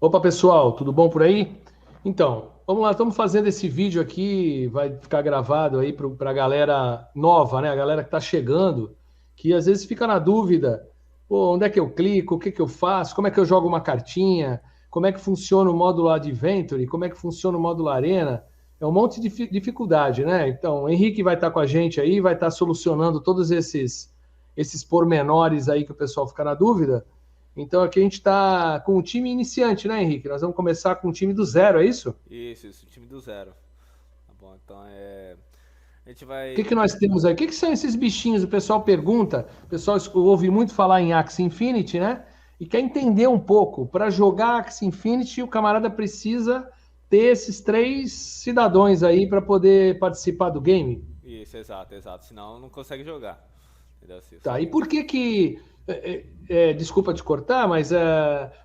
Opa, pessoal, tudo bom por aí? Então, vamos lá, estamos fazendo esse vídeo aqui, vai ficar gravado aí para a galera nova, né? A galera que está chegando, que às vezes fica na dúvida, pô, onde é que eu clico, o que que eu faço, como é que eu jogo uma cartinha, como é que funciona o módulo Adventure, como é que funciona o módulo Arena, é um monte de dificuldade, né? Então, o Henrique vai estar com a gente aí, vai estar solucionando todos esses pormenores aí que o pessoal fica na dúvida. Então aqui a gente está com o time iniciante, né, Henrique? Nós vamos começar com o time do zero, é isso? Isso, time do zero. Tá bom, então a gente O vai. que que nós temos aí? O que que são esses bichinhos? O pessoal pergunta, o pessoal ouve muito falar em Axie Infinity, né? E quer entender um pouco. Para jogar Axie Infinity, o camarada precisa ter esses três cidadãos aí para poder participar do game. Isso, exato, exato. Senão não consegue jogar. Entendeu? Se Tá, só... e por que que, desculpa te cortar, mas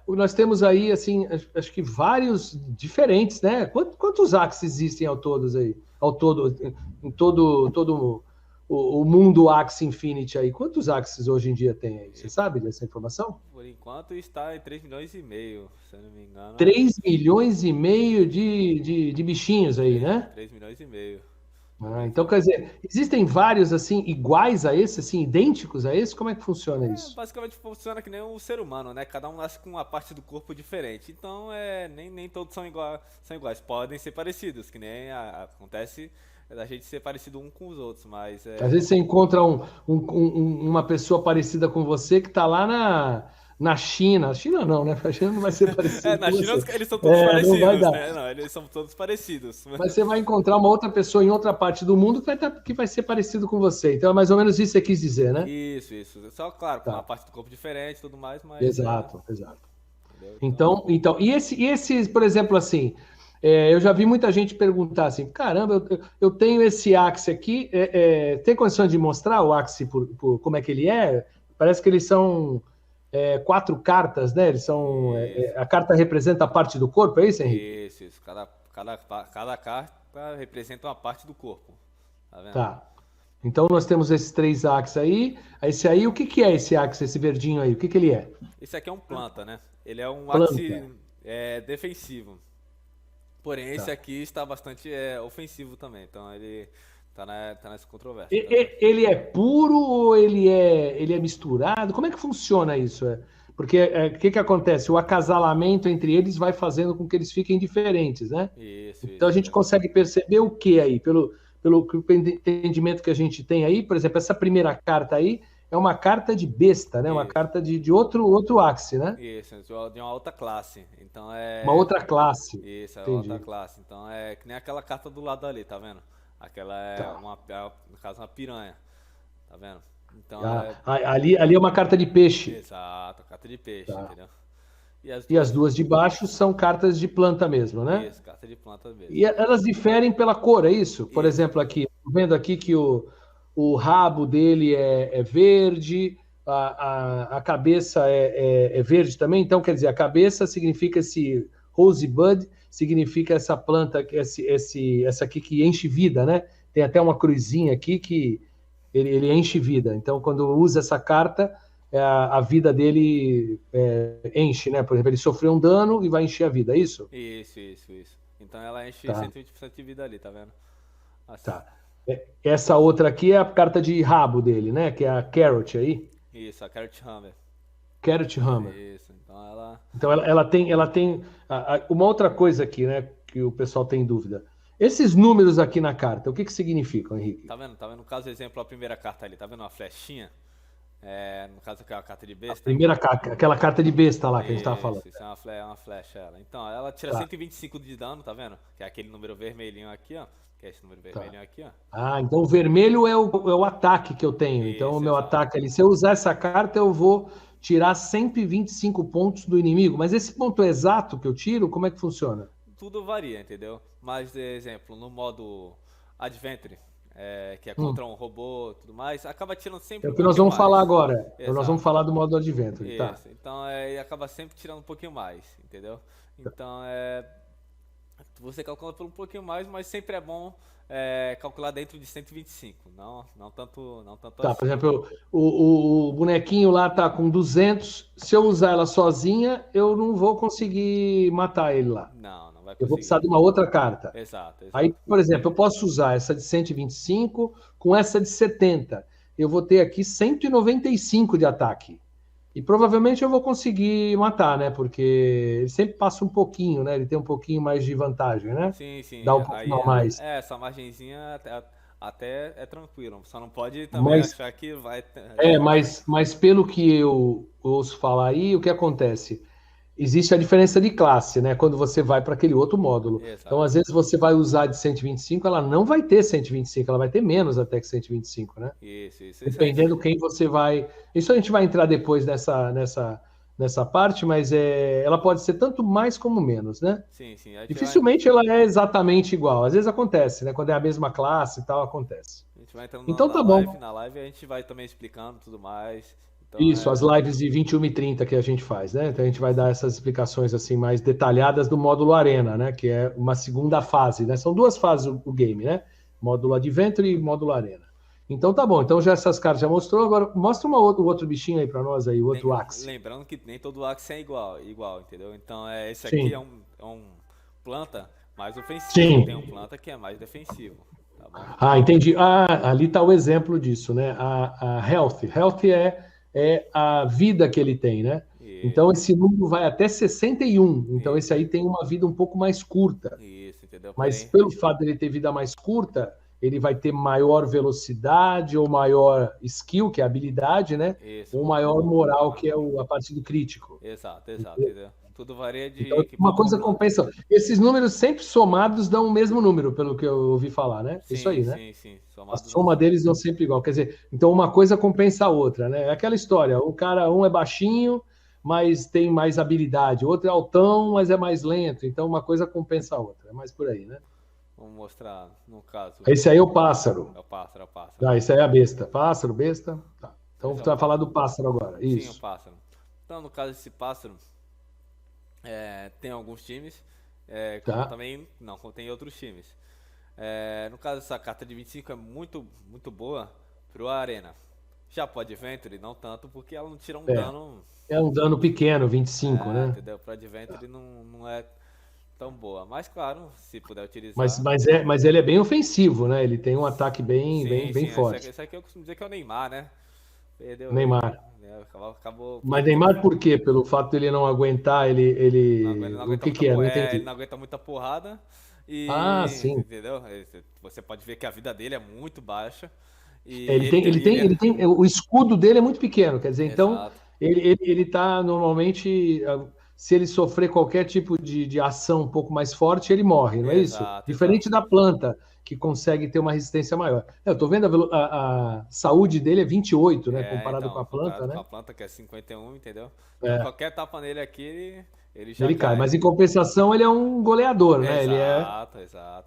nós temos aí, assim, acho que vários diferentes, né? Quantos Axis existem ao todos aí? Ao todo, em todo o mundo Axie Infinity aí? Quantos Axis hoje em dia tem aí? Você e, sabe dessa informação? por enquanto está em 3,5 milhões, se eu não me engano. 3,5 milhões de bichinhos aí, Três né? 3,5 milhões. Então, quer dizer, existem vários, assim, iguais a esse, assim, idênticos a esse? Como é que funciona isso? Basicamente funciona que nem o ser humano, né? Cada um nasce com uma parte do corpo diferente. Então, nem todos são iguais. Podem ser parecidos, que nem acontece da gente ser parecido um com os outros, mas Às vezes você encontra uma pessoa parecida com você que está lá na China. China não, né? A China não vai ser parecido Na com China você. eles são todos É, não vai parecidos, dar. né? Não, eles são todos parecidos. Mas você vai encontrar uma outra pessoa em outra parte do mundo que vai ser parecido com você. Então é mais ou menos isso que você quis dizer, né? Isso. Só, claro, com uma Tá. parte do corpo diferente e tudo mais, mas Exato, exato. entendeu? Então, Então, e esse, por exemplo, assim, eu já vi muita gente perguntar assim, caramba, eu tenho esse Axie aqui, tem condições de mostrar o Axie como é que ele é? Parece que eles são quatro cartas, né? Eles são, isso, a carta representa a parte do corpo, é isso, Henrique? isso. Cada carta representa uma parte do corpo. Tá vendo? Tá. Então nós temos esses três Axies aí. Esse aí, o que que é esse Axie, esse verdinho aí? O que que ele é? Esse aqui é um planta, né? Ele é um Planta. axi defensivo. Porém, esse Tá. aqui está bastante ofensivo também. Então ele tá nessa controvérsia, tá vendo? Ele é puro ou ele é misturado? Como é que funciona isso? Porque o que que acontece? O acasalamento entre eles vai fazendo com que eles fiquem diferentes, né? Então a Isso, gente entendeu? consegue perceber o que aí? Pelo entendimento que a gente tem aí, por exemplo, essa primeira carta aí é uma carta de besta, né? Uma Isso, carta de outro Axie, né? isso, de uma outra classe. Então Uma outra classe. Isso, é outra Entendi. classe. Então é que nem aquela carta do lado ali, tá vendo? Aquela Tá. no caso, uma piranha, tá vendo? Então Ali é uma carta de peixe. exato, carta de peixe, Tá. entendeu? E as E as duas, duas de baixo são cartas de planta mesmo, né? isso, carta de planta mesmo. E elas diferem pela cor, é isso? Por Isso, exemplo, aqui, tô vendo aqui que o rabo dele é verde, a cabeça é verde também. Então, quer dizer, a cabeça significa esse rosebud, significa essa planta, essa aqui que enche vida, né? Tem até uma cruzinha aqui que ele enche vida. Então, quando usa essa carta, a vida dele enche, né? Por exemplo, ele sofreu um dano e vai encher a vida, é isso? isso. Então ela enche Tá. 120% de vida ali, tá vendo? Assim, Tá. Essa outra aqui é a carta de rabo dele, né? Que é a Carrot aí. isso, a Carrot Hammer. Carrot Hammer. Isso, então ela. Então ela tem uma outra coisa aqui, né? Que o pessoal tem dúvida. Esses números aqui na carta, o que que significam, Henrique? Tá vendo? Tá vendo? No caso, exemplo, a primeira carta ali, tá vendo uma flechinha? No caso, aqui é uma carta de A besta. primeira carta, aquela carta de besta lá que a gente estava falando. Isso é uma flecha ela. Então, ela tira Tá, 125 de dano, tá vendo? Que é aquele número vermelhinho aqui, ó. Que é esse número tá. vermelhinho aqui, ó. Então o vermelho é o ataque que eu tenho. Então o Isso, meu exato. ataque ali, se eu usar essa carta, eu vou tirar 125 pontos do inimigo. Mas esse ponto exato que eu tiro, como é que funciona? Tudo varia, entendeu? Mas, exemplo, no modo Adventure, que é Hum. contra um robô e tudo mais, acaba tirando É sempre o um que nós pouquinho vamos falar mais. agora. Nós vamos Exato. falar do modo Adventure, tá? Isso. Então, ele acaba sempre tirando um pouquinho mais, entendeu? Então, Você calcula por um pouquinho mais, mas sempre é bom calcular dentro de 125, não tanto Tá, por acima. exemplo, o bonequinho lá tá com 200. Se eu usar ela sozinha, eu não vou conseguir matar ele lá. Não, não vai Eu vou precisar conseguir. de uma outra carta. Exato, Aí, exato. por exemplo, eu posso usar essa de 125 com essa de 70. Eu vou ter aqui 195 de ataque. E provavelmente eu vou conseguir matar, né? Porque ele sempre passa um pouquinho, né? Ele tem um pouquinho mais de vantagem, né? Sim, sim. Dá um Aí pouquinho a mais. essa margenzinha até é tranquilo. Só não pode também Mas achar que vai. mas pelo que eu ouço falar aí, o que acontece? Existe a diferença de classe, né? Quando você vai para aquele outro módulo. Então, Exato. às vezes, você vai usar de 125, ela não vai ter 125, ela vai ter menos até que 125, né? Isso a gente. Dependendo quem você vai. Isso a gente vai entrar depois nessa parte, mas ela pode ser tanto mais como menos, né? Sim, sim. A gente vai, Dificilmente ela é exatamente igual. Às vezes acontece, né? Quando é a mesma classe e tal, acontece. a gente vai entrando Então na tá live. bom. Na live a gente vai também explicando tudo mais. Então Isso, as lives de 21h30 que a gente faz, né? Então a gente vai Isso. dar essas explicações assim mais detalhadas do módulo Arena, né? Que é uma segunda fase, né? São duas fases o game, né? Módulo Adventure e módulo Arena. Então tá bom. Então já essas cartas já mostrou. Agora mostra o outro bichinho aí para nós aí, o outro Axe. Lembrando que nem todo Axe é igual, entendeu? Então esse aqui Sim, é um planta mais ofensivo. Tem um sim. planta que é mais defensivo, tá bom? Ah, entendi. Ah, ali está o exemplo disso, né? A health. Health é a vida que ele tem, né? Então Isso, esse número vai até 61. Então esse isso, aí tem uma vida um pouco mais curta. isso, entendeu? Mas Porém, pelo fato dele ter vida mais curta, ele vai ter maior velocidade ou maior skill, que é a habilidade, né? isso, Ou maior moral, que é a parte do crítico. exato, entendeu? Tudo varia de Então, uma planta para coisa planta. compensa. Esses números sempre somados dão o mesmo número, pelo que eu ouvi falar, né? Isso Sim, aí, né? sim, sim. A Somados não. soma deles dão sempre igual. Quer dizer, então uma coisa compensa a outra, né? É aquela história: o cara, um é baixinho, mas tem mais habilidade, outro é altão, mas é mais lento. Então uma coisa compensa a outra. É mais por aí, né? Vamos mostrar no caso. Esse aí é o pássaro. É o pássaro. Ah, esse aí é a besta. Pássaro, besta. Tá. Então Esse é você o vai falar pássaro. do pássaro agora. Sim, o Isso. pássaro. Então, no caso desse pássaro, tem alguns times, como Tá. também não tem outros times. No caso, essa carta de 25 é muito, muito boa pro Arena. Já pro Adventure, não tanto, porque ela não tira um É. dano. É um dano pequeno, 25, né? Entendeu? Pro Adventure não é tão boa. Mas, claro, se puder Mas, utilizar. mas ele é bem ofensivo, né? Ele tem um ataque bem, bem, Sim, bem sim, forte. esse aqui eu costumo dizer que é o Neymar, né? Perdeu ele. Neymar. Né? Acabou Mas perdendo. Neymar por quê? Pelo fato de ele não aguentar, ele... Não O aguenta que muita, que é? Não ele entendi. não aguenta muita porrada. Ah, E. sim. Entendeu? Você pode ver que a vida dele é muito baixa. Ele E tem, ele tem, ele tem, o escudo dele é muito pequeno, quer dizer, então Exato, ele tá normalmente, se ele sofrer qualquer tipo de ação um pouco mais forte, ele morre, não é isso? exato. Diferente da planta, que consegue ter uma resistência maior. Eu tô vendo a saúde dele é 28, né, comparado com Então, a planta, comparado com né? a planta que é 51, entendeu? Então É, qualquer tapa nele aqui, ele já ele cai, cai. mas em compensação ele é um goleador, né? Ele Exato,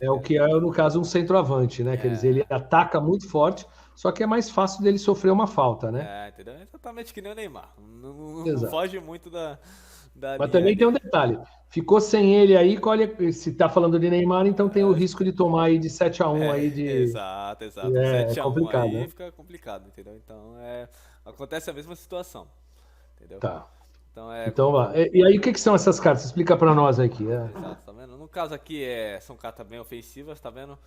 é o entendeu? que é, no caso, um centroavante, né? Quer dizer, ele É, ataca muito forte, só que é mais fácil dele sofrer uma falta, né? entendeu? Exatamente que nem o Neymar. Não Exato. foge muito da Mas linha também tem ali. um detalhe. Ficou sem ele aí, colhe, se tá falando de Neymar, então tem o É, risco de tomar aí de 7-1 aí exato. Um é 7-1 complicado, aí né? fica complicado, entendeu? Então acontece a mesma situação, entendeu? Tá. Então Então lá. E aí, o que que são essas cartas? Explica para nós aqui. exato, tá vendo? No caso aqui são cartas bem ofensivas, tá vendo?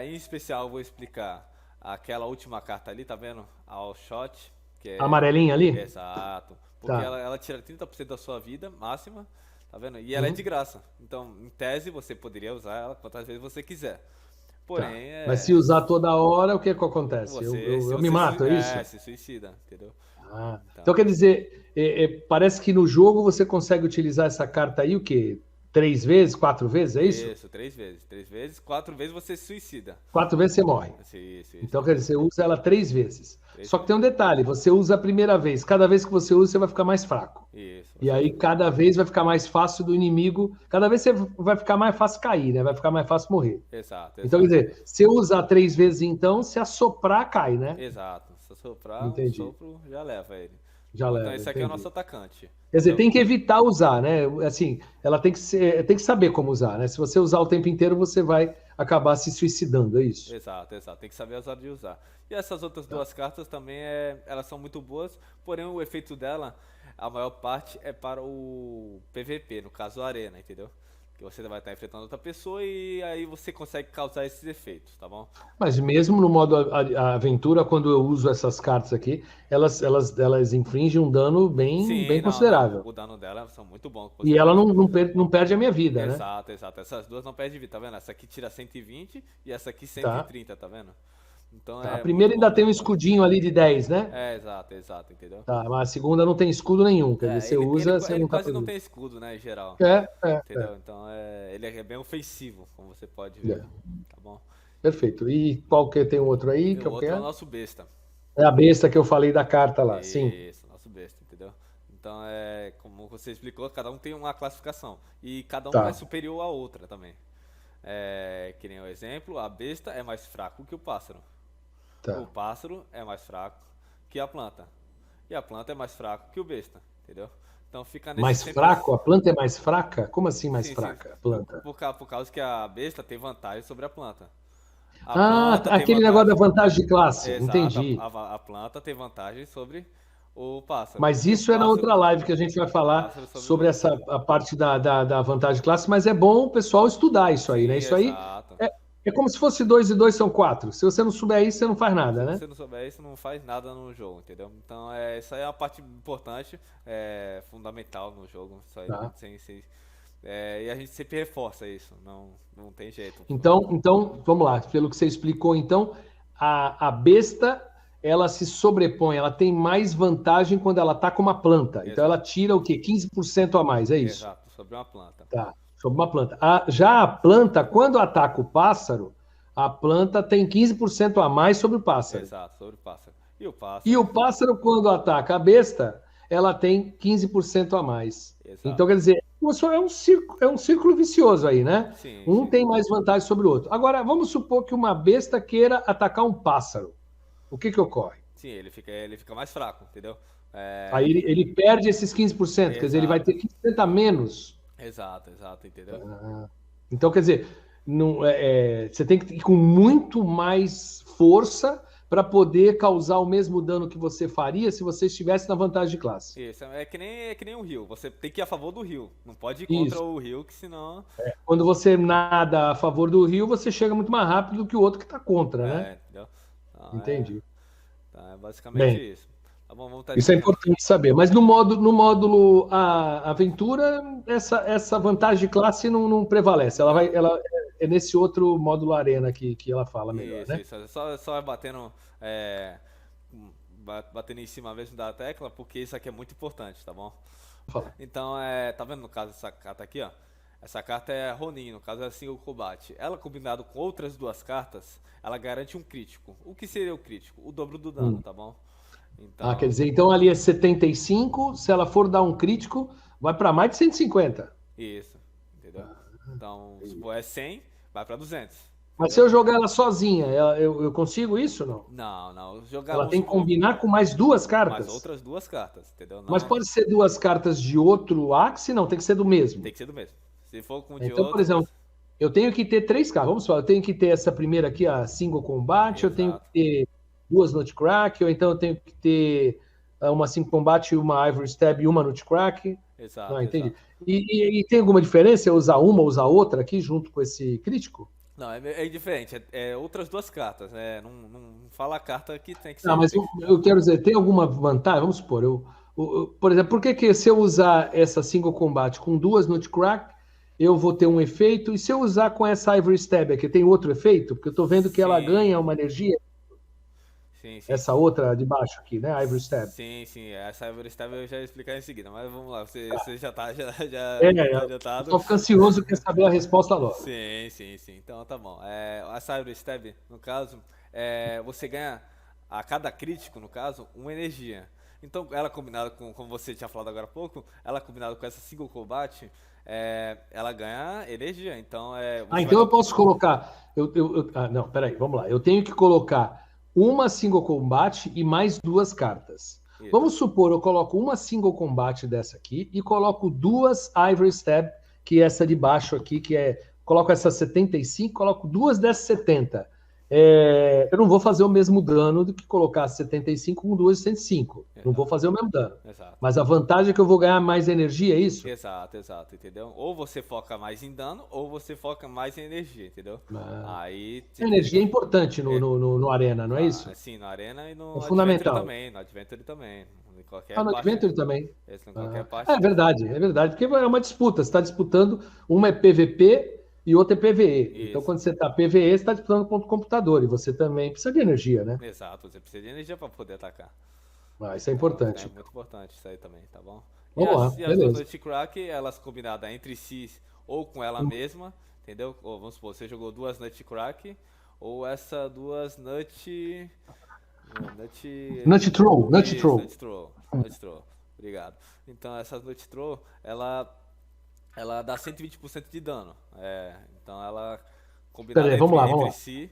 Em especial eu vou explicar aquela última carta ali, tá vendo? All Shot, que A é amarelinha ali? exato, porque Tá. ela tira 30% da sua vida máxima, tá vendo? E ela é de Uhum. graça. Então, em tese, você poderia usar ela quantas vezes você quiser. Tá. Porém, Mas se usar toda hora, o que que acontece? se Eu me você mato, é isso? se suicida, entendeu? Ah. Então Então, quer dizer, parece que no jogo você consegue utilizar essa carta aí o quê? 3 vezes, 4 vezes, é isso? isso, 3 vezes. 3 vezes, 4 vezes você se suicida. 4 vezes você morre. Isso, Então, quer entendeu? dizer, você usa ela 3 vezes. Três Só que tem um vezes. detalhe: você usa a primeira vez. Cada vez que você usa, você vai ficar mais fraco. Isso, E você aí, cada vez vai ficar mais fácil do inimigo. Cada vez você vai ficar mais fácil cair, né? Vai ficar mais fácil morrer. Então, quer exato. dizer, se eu usar 3 vezes, então, se assoprar, cai, né? Exato. Se eu soprar um Entendi. sopro, já leva ele. Já Então leva, esse aqui é o entendi. nosso atacante, Quer dizer, entendeu? tem que evitar usar, né? Assim, ela tem que saber como usar, né? Se você usar o tempo inteiro, você vai acabar se suicidando, é isso. Exato, exato. Tem que saber as horas de usar. E essas outras Tá. duas cartas também elas são muito boas, porém o efeito dela, a maior parte é para o PVP, no caso a Arena, entendeu? Que você vai estar enfrentando outra pessoa e aí você consegue causar esses efeitos, tá bom? Mas mesmo no modo aventura, quando eu uso essas cartas aqui, elas infligem um dano bem Sim, não, não. considerável. O dano dela são muito bons. E Você ela pode. não perde a minha vida, né? Exato, exato. Essas duas não perdem vida, tá vendo? Essa aqui tira 120 e essa aqui Tá, 130, tá vendo? Então tá. A é muito primeira bom, ainda tem um muito bom. escudinho ali de 10, né? Exato, exato, entendeu? Tá, mas a segunda não tem escudo nenhum. Quer dizer, É, você usa, você ele não tá quase não perdendo. tem escudo, né, em geral. É. Entendeu? Então ele é bem ofensivo, como você pode ver. É. Tá bom? Perfeito. E qual que tem um outro aí? E o Qual que outro é o é? nosso besta. É a besta que eu falei da carta lá, sim. Isso, nosso besta, entendeu? Então como você explicou, cada um tem uma classificação. E cada uma é Tá, superior à outra também. Que nem o exemplo, a besta é mais fraco que o pássaro. O tá. pássaro é mais fraco que a planta. E a planta é mais fraco que o besta, entendeu? Então fica nesse Mais sempre. fraco? A planta é mais fraca? Como assim mais Sim, sim. fraca? A planta? Por causa que a besta tem vantagem sobre a planta. A Ah, planta tem aquele negócio da vantagem. vantagem de classe. Exato, Entendi. a planta tem vantagem sobre o pássaro. Mas E o isso é na pássaro, outra live que a gente vai falar pássaro sobre o sobre besta. essa a parte da vantagem de classe, mas é bom o pessoal estudar isso aí, né? Sim, Isso aí exato. é, é como se fosse 2 e 2 são 4. Se você não souber isso, você não faz nada, Se né? você não souber isso, não faz nada no jogo, entendeu? Então, isso aí é uma parte importante, fundamental no jogo. Isso aí, Tá. e a gente sempre reforça isso, não tem jeito. Então, vamos lá. Pelo que você explicou, então, a besta ela se sobrepõe, ela tem mais vantagem quando ela tá com uma planta. Então ela Exato, tira o quê? 15% a mais, é isso? exato, sobre uma planta. Tá, sobre uma planta. Já a planta, quando ataca o pássaro, a planta tem 15% a mais sobre o pássaro. Exato, sobre o pássaro. E o E o pássaro, pássaro, quando ataca a besta, ela tem 15% a mais. Então, exato. quer dizer, é um círculo vicioso aí, né? Sim, Um sim. tem mais vantagem sobre o outro. Agora, vamos supor que uma besta queira atacar um pássaro. O que que ocorre? Sim, ele fica mais fraco, entendeu? Aí ele perde esses 15%, quer dizer, ele vai Exato, ter 15% a menos. exato, exato, entendeu? Então, quer dizer, você tem que ir com muito mais força para poder causar o mesmo dano que você faria se você estivesse na vantagem de classe. Isso, é que nem um rio. Você tem que ir a favor do rio. Não pode ir contra Isso. o rio, que senão. Quando você nada a favor do rio, você chega muito mais rápido do que o outro que está contra, né? Entendeu? Então Entendi. é basicamente Bem, isso. Tá bom, vamos estar isso é explicando. importante saber. Mas no módulo aventura, essa vantagem de classe não prevalece. Não. Ela é nesse outro módulo arena que ela fala melhor, Isso, né? isso. Só vai batendo. Batendo em cima mesmo da tecla, porque isso aqui é muito importante, tá bom? Vou falar. Então, tá vendo no caso essa carta aqui, ó? Essa carta é Ronin, no caso é single combate. Ela combinado com outras duas cartas, ela garante um crítico. O que seria o crítico? O dobro do dano, Hum. tá bom? Quer Então, dizer, então ali é 75, se ela for dar um crítico, vai para mais de 150. isso, entendeu? Então, se for 100, vai pra 200, Mas se entendeu? eu jogar ela sozinha, eu consigo isso ou não? Não, não. Jogar, Ela vamos tem que supor, combinar com mais duas mais cartas. outras duas cartas, entendeu? Mas Não, pode ser duas cartas de outro Axie? Não, tem que ser do mesmo. tem que ser do mesmo. Se for com o de Então, por outro, exemplo, eu tenho que ter três cartas. Vamos falar, eu tenho que ter essa primeira aqui, a Single Combat, eu tenho que exato, ter duas Nutcrack, ou então eu tenho que ter uma Single Combat, uma Ivory Stab e uma Nutcrack. Não, exato, entendi. exato. E tem alguma diferença eu usar uma ou usar outra aqui junto com esse crítico? Não, é diferente. É outras duas cartas, né? Não fala a carta que tem que Não, ser. mas eu quero dizer, tem alguma vantagem? Vamos supor, por exemplo, por que se eu usar essa single combat com duas Nutcrack, eu vou ter um efeito, e se eu usar com essa Ivory Stab aqui, tem outro efeito? Porque eu estou vendo que ela Sim, ganha uma energia, sim, sim, essa sim. outra de baixo aqui, né? Ivory Stab. Sim, sim. Essa Ivory Stab eu já ia explicar em seguida, mas vamos lá. Você já tá, já tá Eu adiantado. só fico ansioso, quer saber a resposta logo. Sim, sim, sim. Então tá bom. Essa Ivory Stab, no caso, você ganha a cada crítico, no caso, uma energia. Então, ela combinada com, como você tinha falado agora há pouco, ela combinada com essa single combat, ela ganha energia. Então, você vai Então dar. eu posso colocar. Não, peraí, vamos lá. Eu tenho que colocar uma single combat e mais duas cartas. Isso. Vamos supor, eu coloco uma single combat dessa aqui e coloco duas Ivory Stab, que é essa de baixo aqui, que é... Coloco essa 75, coloco duas dessas 70. Eu não vou fazer o mesmo dano do que colocar 75 com duas de 105. Não vou fazer o mesmo dano. Exato. Mas a vantagem é que eu vou ganhar mais energia, é isso? Exato, entendeu? Ou você foca mais em dano, ou você foca mais em energia, entendeu? Aí... A energia é importante no Arena, não é isso? Sim, na Arena e É no Adventure fundamental. também. No Adventure também. Em qualquer No parte. Adventure também. Em qualquer parte. É verdade. Porque é uma disputa. Você está disputando, uma é PVP e outra é PVE. Isso. Então, quando você está PVE, você está disputando contra o computador. E você também precisa de energia, né? Exato, você precisa de energia para poder atacar. Isso é importante. É muito importante isso aí também, tá bom? Vamos lá, E as duas beleza. Nutcrack, elas combinadas entre si ou com ela mesma, entendeu? Ou, vamos supor, você jogou duas Nutcrack, ou essa duas Nut Throw. Obrigado. Então essa Nut Throw, ela dá 120% de dano. Então ela combinada entre si.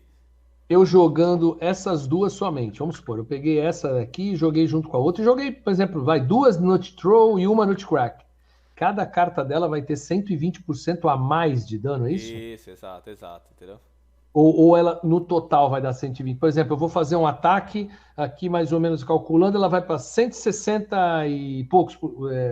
Eu jogando essas duas somente. Vamos supor, eu peguei essa aqui e joguei junto com a outra. E joguei, por exemplo, duas Nut Throw e uma Nutcrack. Cada carta dela vai ter 120% a mais de dano, é isso? Isso, exato, entendeu? Ou ela no total vai dar 120. Por exemplo, eu vou fazer um ataque aqui, mais ou menos calculando, ela vai para 160 e poucos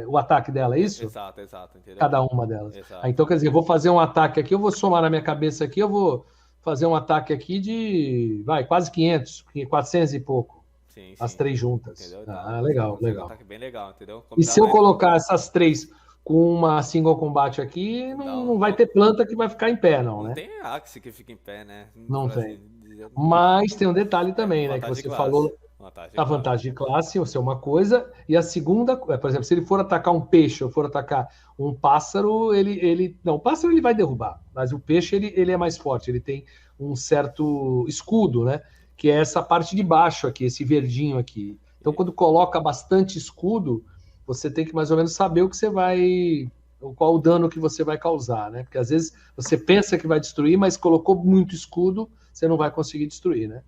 o ataque dela, é isso? Exato, entendeu? Cada uma delas. Então, quer dizer, eu vou fazer um ataque aqui, eu vou somar na minha cabeça aqui, eu vou fazer um ataque aqui de, quase 500, 400 e pouco. Sim. As três juntas. Entendeu? Legal. Um ataque bem legal, entendeu? E se eu colocar essas três com uma single combate aqui, não vai ter planta que vai ficar em pé, não, né? Não tem Axe que fica em pé, né? Não tem. Mas tem um detalhe também, né? Que você falou da vantagem de classe, ou seja, uma coisa, e a segunda, por exemplo, se ele for atacar um peixe ou for atacar um pássaro, não, o pássaro ele vai derrubar, mas o peixe ele é mais forte, ele tem um certo escudo, né? Que é essa parte de baixo aqui, esse verdinho aqui. Então, quando coloca bastante escudo, você tem que mais ou menos saber o que você vai, qual o dano que você vai causar, né? Porque às vezes você pensa que vai destruir, mas colocou muito escudo, você não vai conseguir destruir, né?